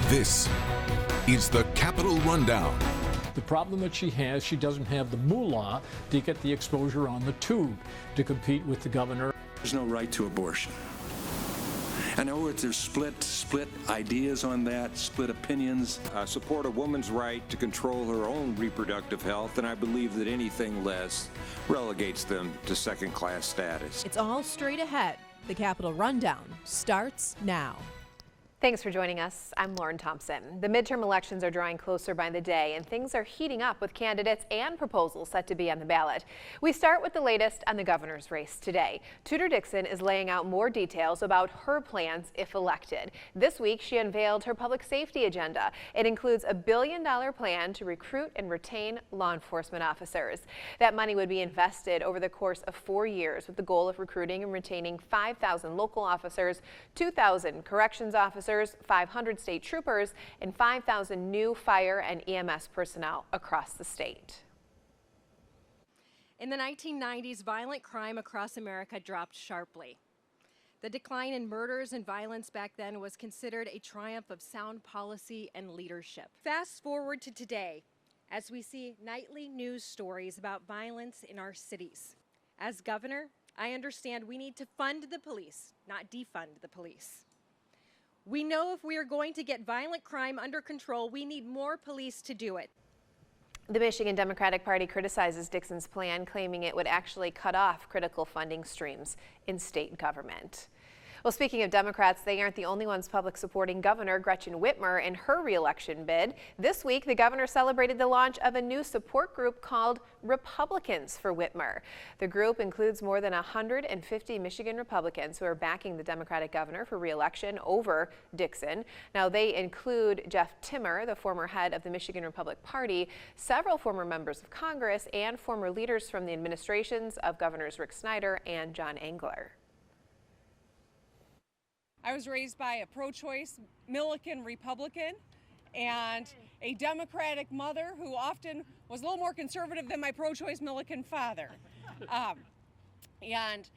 This is the Capitol Rundown. The problem that she has, she doesn't have the moolah to get the exposure on the tube to compete with the governor. There's no right to abortion. I know there's split ideas on that, split opinions. I support a woman's right to control her own reproductive health, and I believe that anything less relegates them to second-class status. It's all straight ahead. The Capitol Rundown starts now. Thanks for joining us. I'm Lauren Thompson. The midterm elections are drawing closer by the day, and things are heating up with candidates and proposals set to be on the ballot. We start with the latest on the governor's race today. Tudor Dixon is laying out more details about her plans if elected. This week, she unveiled her public safety agenda. It includes a $1 billion plan to recruit and retain law enforcement officers. That money would be invested over the course of 4 years with the goal of recruiting and retaining 5,000 local officers, 2,000 corrections officers, 500 state troopers, and 5,000 new fire and EMS personnel across the state. In the 1990s, violent crime across America dropped sharply. The decline in murders and violence back then was considered a triumph of sound policy and leadership. Fast forward to today, as we see nightly news stories about violence in our cities. As governor, I understand we need to fund the police, not defund the police. We know if we are going to get violent crime under control, we need more police to do it. The Michigan Democratic Party criticizes Dixon's plan, claiming it would actually cut off critical funding streams in state government. Well, speaking of Democrats, they aren't the only ones public supporting Governor Gretchen Whitmer in her re-election bid. This week, the governor celebrated the launch of a new support group called Republicans for Whitmer. The group includes more than 150 Michigan Republicans who are backing the Democratic governor for re-election over Dixon. Now, they include Jeff Timmer, the former head of the Michigan Republican Party, several former members of Congress, and former leaders from the administrations of Governors Rick Snyder and John Engler. I was raised by a pro-choice Milliken Republican and a Democratic mother who often was a little more conservative than my pro-choice Milliken father. And,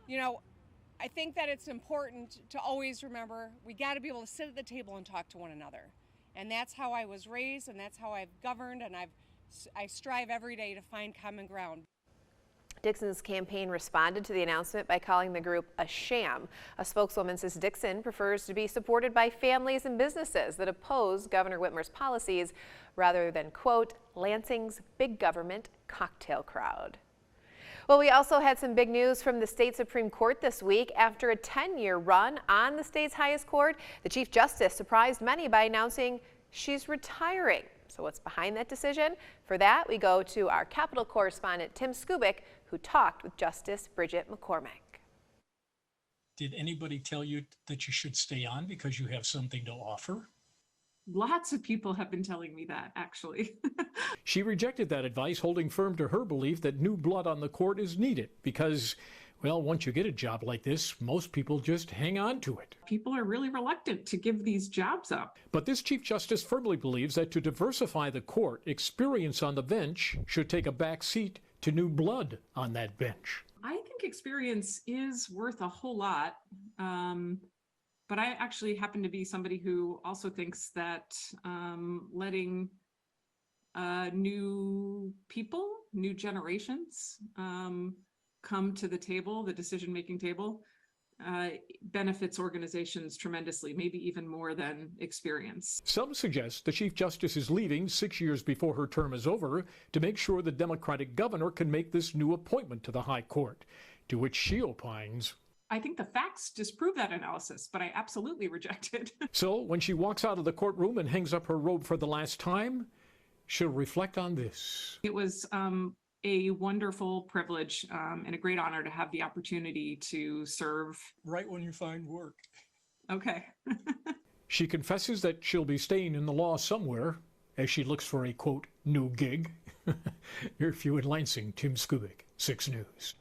you know, I think that it's important to always remember we got to be able to sit at the table and talk to one another. And that's how I was raised, and that's how I've governed, and I strive every day to find common ground. Dixon's campaign responded to the announcement by calling the group a sham. A spokeswoman says Dixon prefers to be supported by families and businesses that oppose Governor Whitmer's policies rather than, quote, Lansing's big government cocktail crowd. Well, we also had some big news from the state Supreme Court this week. After a 10-year run on the state's highest court, the Chief Justice surprised many by announcing she's retiring. So what's behind that decision? For that, we go to our Capitol correspondent, Tim Skubic, who talked with Justice Bridget McCormick. Did anybody tell you that you should stay on because you have something to offer? Lots of people have been telling me that, actually. She rejected that advice, holding firm to her belief that new blood on the court is needed because, well, once you get a job like this, most people just hang on to it. People are really reluctant to give these jobs up. But this Chief Justice firmly believes that to diversify the court, experience on the bench should take a back seat to new blood on that bench. I think experience is worth a whole lot. But I actually happen to be somebody who also thinks that letting new people, new generations, come to the table, the decision-making table, benefits organizations tremendously, maybe even more than experience. Some suggest the Chief Justice is leaving 6 years before her term is over to make sure the Democratic governor can make this new appointment to the High Court, to which she opines, I think the facts disprove that analysis, but I absolutely reject it. So when she walks out of the courtroom and hangs up her robe for the last time, she'll reflect on this. It was a wonderful privilege and a great honor to have the opportunity to serve. Right when you find work. Okay. She confesses that she'll be staying in the law somewhere as she looks for a, quote, new gig. You're few in Lansing, Tim Skubic, 6 News.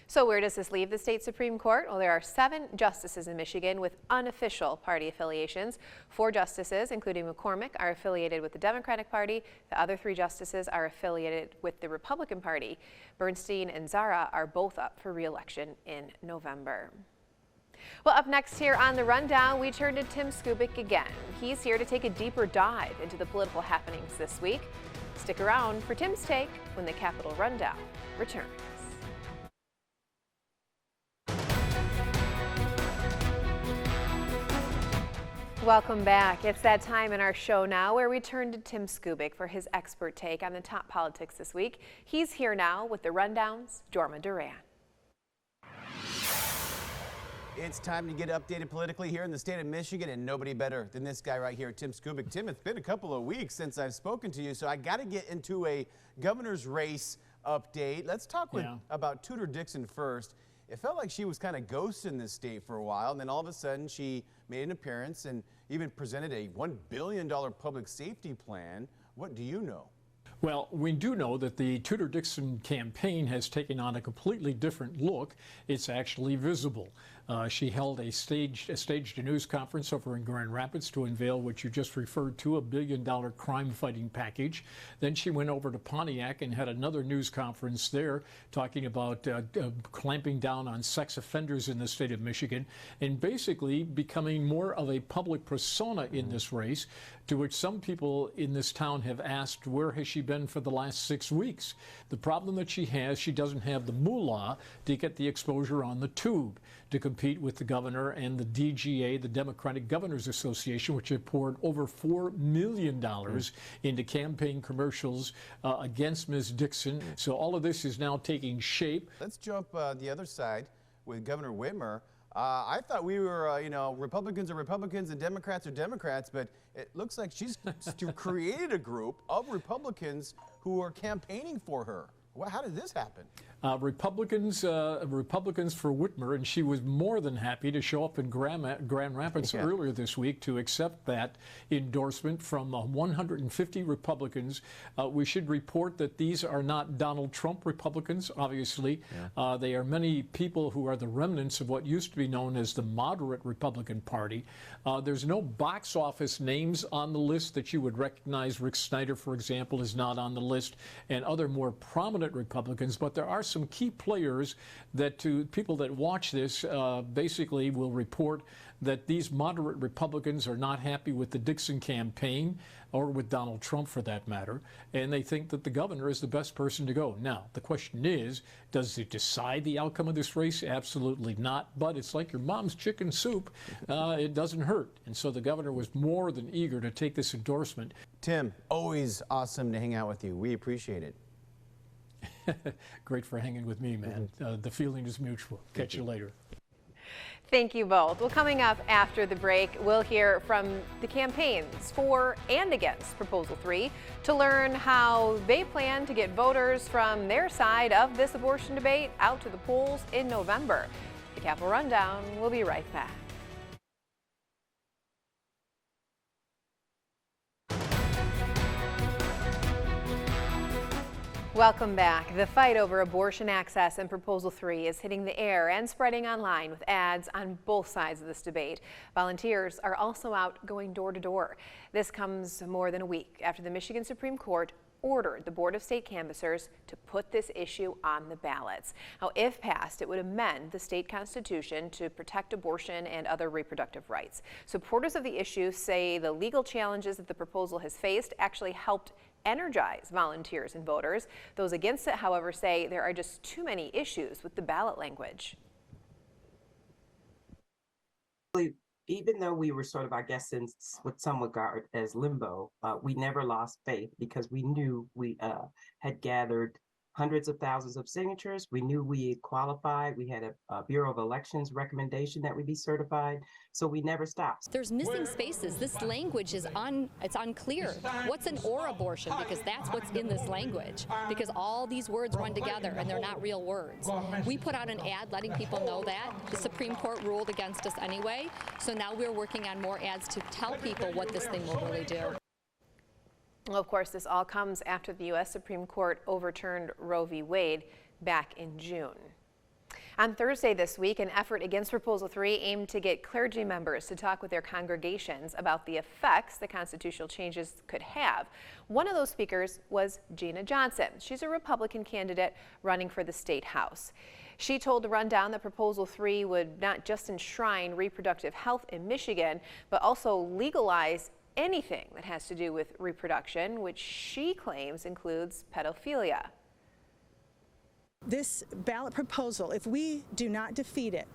So where does this leave the state Supreme Court? Well, there are 7 justices in Michigan with unofficial party affiliations. 4 justices, including McCormick, are affiliated with the Democratic Party. The other 3 justices are affiliated with the Republican Party. Bernstein and Zara are both up for re-election in November. Well, up next here on The Rundown, we turn to Tim Skubic again. He's here to take a deeper dive into the political happenings this week. Stick around for Tim's take when the Capitol Rundown returns. Welcome back. It's that time in our show now where we turn to Tim Skubic for his expert take on the top politics this week. He's here now with The Rundown's Jorma Duran. It's time to get updated politically here in the state of Michigan, and nobody better than this guy right here, Tim Skubic. Tim, it's been a couple of weeks since I've spoken to you, so I got to get into a governor's race update. Let's talk about Tudor Dixon first. It felt like she was kind of ghosting this state for a while, and then all of a sudden she made an appearance and even presented a $1 billion public safety plan. What do you know? Well, we do know that the Tudor Dixon campaign has taken on a completely different look. It's actually visible. She held a staged news conference over in Grand Rapids to unveil what you just referred to, $1 billion crime-fighting package. Then she went over to Pontiac and had another news conference there talking about clamping down on sex offenders in the state of Michigan and basically becoming more of a public persona in this race, to which some people in this town have asked, where has she been for the last 6 weeks? The problem that she has, she doesn't have the moolah to get the exposure on the tube to compete with the governor and the DGA, the Democratic Governors Association, which have poured over $4 million into campaign commercials against Ms. Dixon. So all of this is now taking shape. Let's jump the other side with Governor Whitmer. I thought we were, Republicans are Republicans and Democrats are Democrats, but it looks like she's created a group of Republicans who are campaigning for her. Well, how did this happen? Republicans for Whitmer, and she was more than happy to show up in Grand Rapids earlier this week to accept that endorsement from 150 Republicans. We should report that these are not Donald Trump Republicans, obviously. They are many people who are the remnants of what used to be known as the moderate Republican Party. There's no box office names on the list that you would recognize. Rick Snyder, for example, is not on the list, and other more prominent Republicans, but there are some key players that, to people that watch this, basically will report that these moderate Republicans are not happy with the Dixon campaign, or with Donald Trump for that matter, and they think that the governor is the best person to go. Now, the question is, does it decide the outcome of this race? Absolutely not, but it's like your mom's chicken soup. It doesn't hurt, and so the governor was more than eager to take this endorsement. Tim, always awesome to hang out with you. We appreciate it. Great for hanging with me, man. The feeling is mutual. Catch you later. Thank you both. Well, coming up after the break, we'll hear from the campaigns for and against Proposal 3 to learn how they plan to get voters from their side of this abortion debate out to the polls in November. The Capitol Rundown will be right back. Welcome back. The fight over abortion access and Proposal 3 is hitting the air and spreading online with ads on both sides of this debate. Volunteers are also out going door to door. This comes more than a week after the Michigan Supreme Court ordered the Board of State Canvassers to put this issue on the ballots. Now, if passed, it would amend the state constitution to protect abortion and other reproductive rights. Supporters of the issue say the legal challenges that the proposal has faced actually helped energize volunteers and voters. Those against it, however, say there are just too many issues with the ballot language. Even though we were sort of, I guess, in what some would regard as limbo, we never lost faith because we knew we had gathered hundreds of thousands of signatures. We knew we qualified. We had a Bureau of Elections recommendation that we be certified. So we never stopped. There's missing spaces. This language is it's unclear. What's an or abortion? Because that's what's in this language. Because all these words run together and they're not real words. We put out an ad letting people know that. The Supreme Court ruled against us anyway. So now we're working on more ads to tell people what this thing will really do. Well, of course, this all comes after the U.S. Supreme Court overturned Roe v. Wade back in June. On Thursday this week, an effort against Proposal 3 aimed to get clergy members to talk with their congregations about the effects the constitutional changes could have. One of those speakers was Gina Johnson. She's a Republican candidate running for the state house. She told the Rundown that Proposal 3 would not just enshrine reproductive health in Michigan, but also legalize anything that has to do with reproduction, which she claims includes pedophilia. This ballot proposal, if we do not defeat it,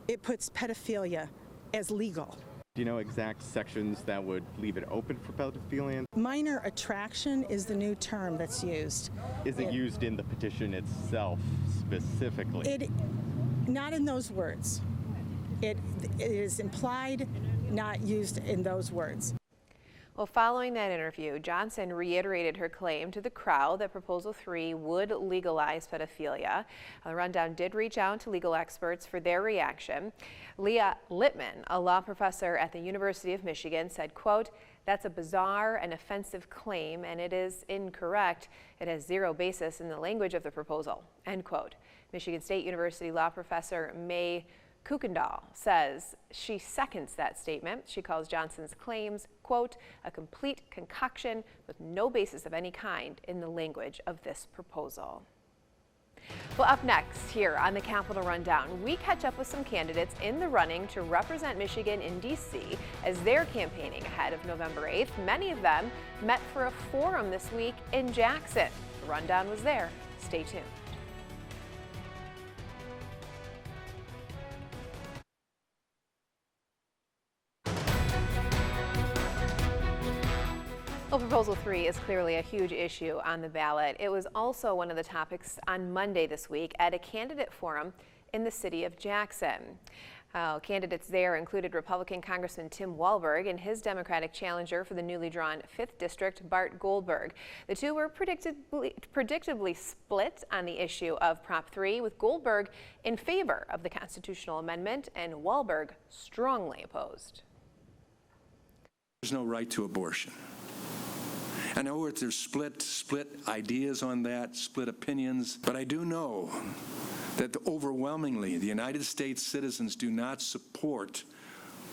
it puts pedophilia as legal. Do you know exact sections that would leave it open for pedophilia? Minor attraction is the new term that's used. Is it used in the petition itself specifically? Not in those words. It is implied, not used in those words. Well, following that interview, Johnson reiterated her claim to the crowd that Proposal 3 would legalize pedophilia. The Rundown did reach out to legal experts for their reaction. Leah Littman, a law professor at the University of Michigan, said, quote, "That's a bizarre and offensive claim, and it is incorrect. It has zero basis in the language of the proposal," end quote. Michigan State University law professor May Kuykendall says she seconds that statement. She calls Johnson's claims, quote, "a complete concoction with no basis of any kind in the language of this proposal." Well, up next here on the Capitol Rundown, we catch up with some candidates in the running to represent Michigan in D.C. as they're campaigning ahead of November 8th. Many of them met for a forum this week in Jackson. The Rundown was there. Stay tuned. Well, Proposal 3 is clearly a huge issue on the ballot. It was also one of the topics on Monday this week at a candidate forum in the city of Jackson. Candidates there included Republican Congressman Tim Walberg and his Democratic challenger for the newly drawn 5th District, Bart Goldberg. The two were predictably split on the issue of Prop 3, with Goldberg in favor of the constitutional amendment and Walberg strongly opposed. There's no right to abortion. I know there's split ideas on that, split opinions, but I do know that overwhelmingly the United States citizens do not support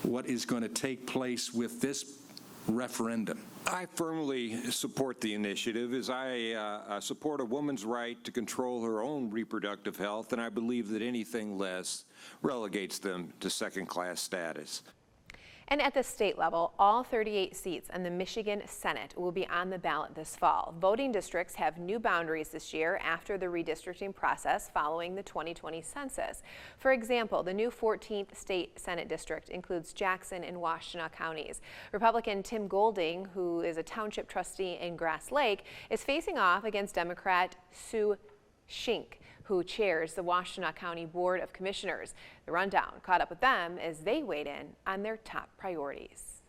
what is going to take place with this referendum. I firmly support the initiative, as I support a woman's right to control her own reproductive health, and I believe that anything less relegates them to second-class status. And at the state level, all 38 seats in the Michigan Senate will be on the ballot this fall. Voting districts have new boundaries this year after the redistricting process following the 2020 census. For example, the new 14th state Senate district includes Jackson and Washtenaw counties. Republican Tim Golding, who is a township trustee in Grass Lake, is facing off against Democrat Sue Schink, who chairs the Washtenaw County Board of Commissioners. The Rundown caught up with them as they weighed in on their top priorities.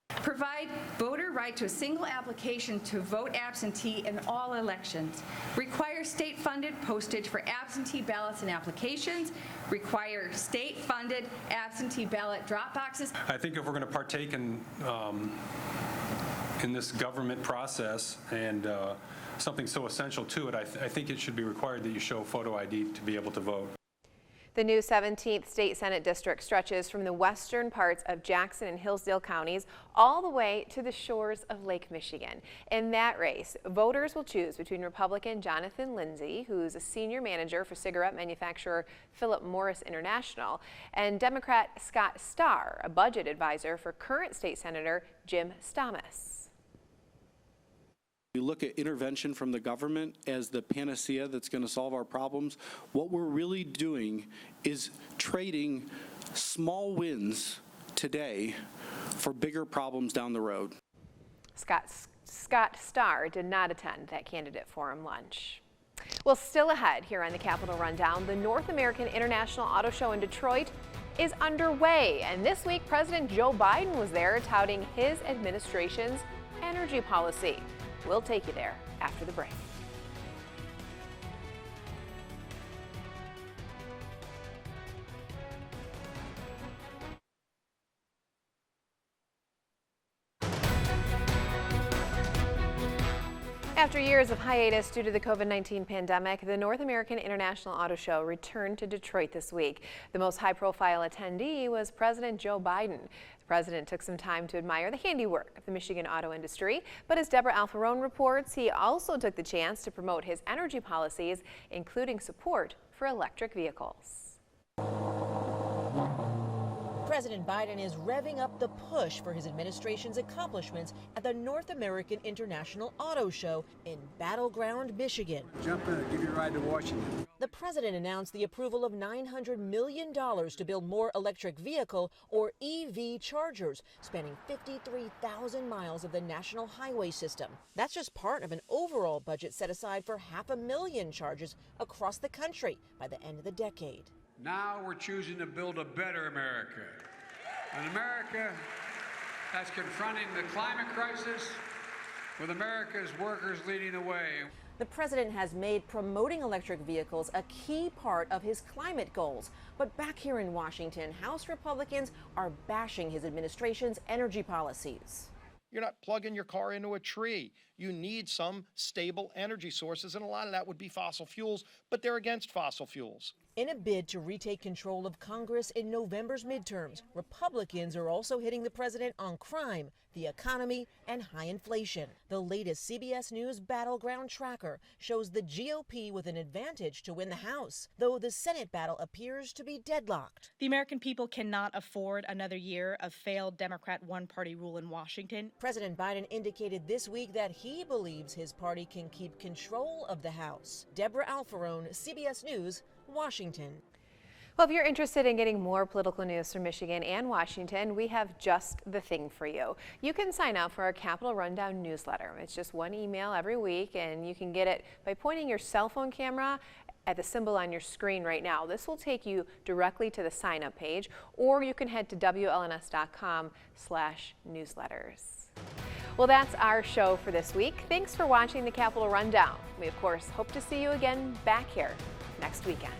Provide voter right to a single application to vote absentee in all elections. Require state-funded postage for absentee ballots and applications. Require state-funded absentee ballot drop boxes. I think if we're going to partake in this government process and something so essential to it, I think it should be required that you show photo ID to be able to vote. The new 17th State Senate District stretches from the western parts of Jackson and Hillsdale counties all the way to the shores of Lake Michigan. In that race, voters will choose between Republican Jonathan Lindsay, who's a senior manager for cigarette manufacturer Philip Morris International, and Democrat Scott Starr, a budget advisor for current state senator Jim Stamas. We look at intervention from the government as the panacea that's going to solve our problems. What we're really doing is trading small wins today for bigger problems down the road. Scott Starr did not attend that candidate forum lunch. Well, still ahead here on the Capitol Rundown, the North American International Auto Show in Detroit is underway. And this week, President Joe Biden was there touting his administration's energy policy. We'll take you there after the break. After years of hiatus due to the COVID-19 pandemic, the North American International Auto Show returned to Detroit this week. The most high-profile attendee was President Joe Biden. The president took some time to admire the handiwork of the Michigan auto industry, but as Deborah Alfarone reports, he also took the chance to promote his energy policies, including support for electric vehicles. President Biden is revving up the push for his administration's accomplishments at the North American International Auto Show in Battleground, Michigan. Jump in and give you a ride to Washington. The president announced the approval of $900 million to build more electric vehicle, or EV, chargers, spanning 53,000 miles of the national highway system. That's just part of an overall budget set aside for 500,000 chargers across the country by the end of the decade. Now we're choosing to build a better America, an America that's confronting the climate crisis with America's workers leading the way. The president has made promoting electric vehicles a key part of his climate goals. But back here in Washington, House Republicans are bashing his administration's energy policies. You're not plugging your car into a tree. You need some stable energy sources, and a lot of that would be fossil fuels, but they're against fossil fuels. In a bid to retake control of Congress in November's midterms, Republicans are also hitting the president on crime, the economy, and high inflation. The latest CBS News Battleground Tracker shows the GOP with an advantage to win the House, though the Senate battle appears to be deadlocked. The American people cannot afford another year of failed Democrat one-party rule in Washington. President Biden indicated this week that he believes his party can keep control of the House. Deborah Alfarone, CBS News, Washington. Well, if you're interested in getting more political news from Michigan and Washington, we have just the thing for you. You can sign up for our Capitol Rundown newsletter. It's just one email every week, and you can get it by pointing your cell phone camera at the symbol on your screen right now. This will take you directly to the sign-up page, or you can head to WLNS.com/newsletters. Well, that's our show for this week. Thanks for watching the Capitol Rundown. We, of course, hope to see you again back here next weekend.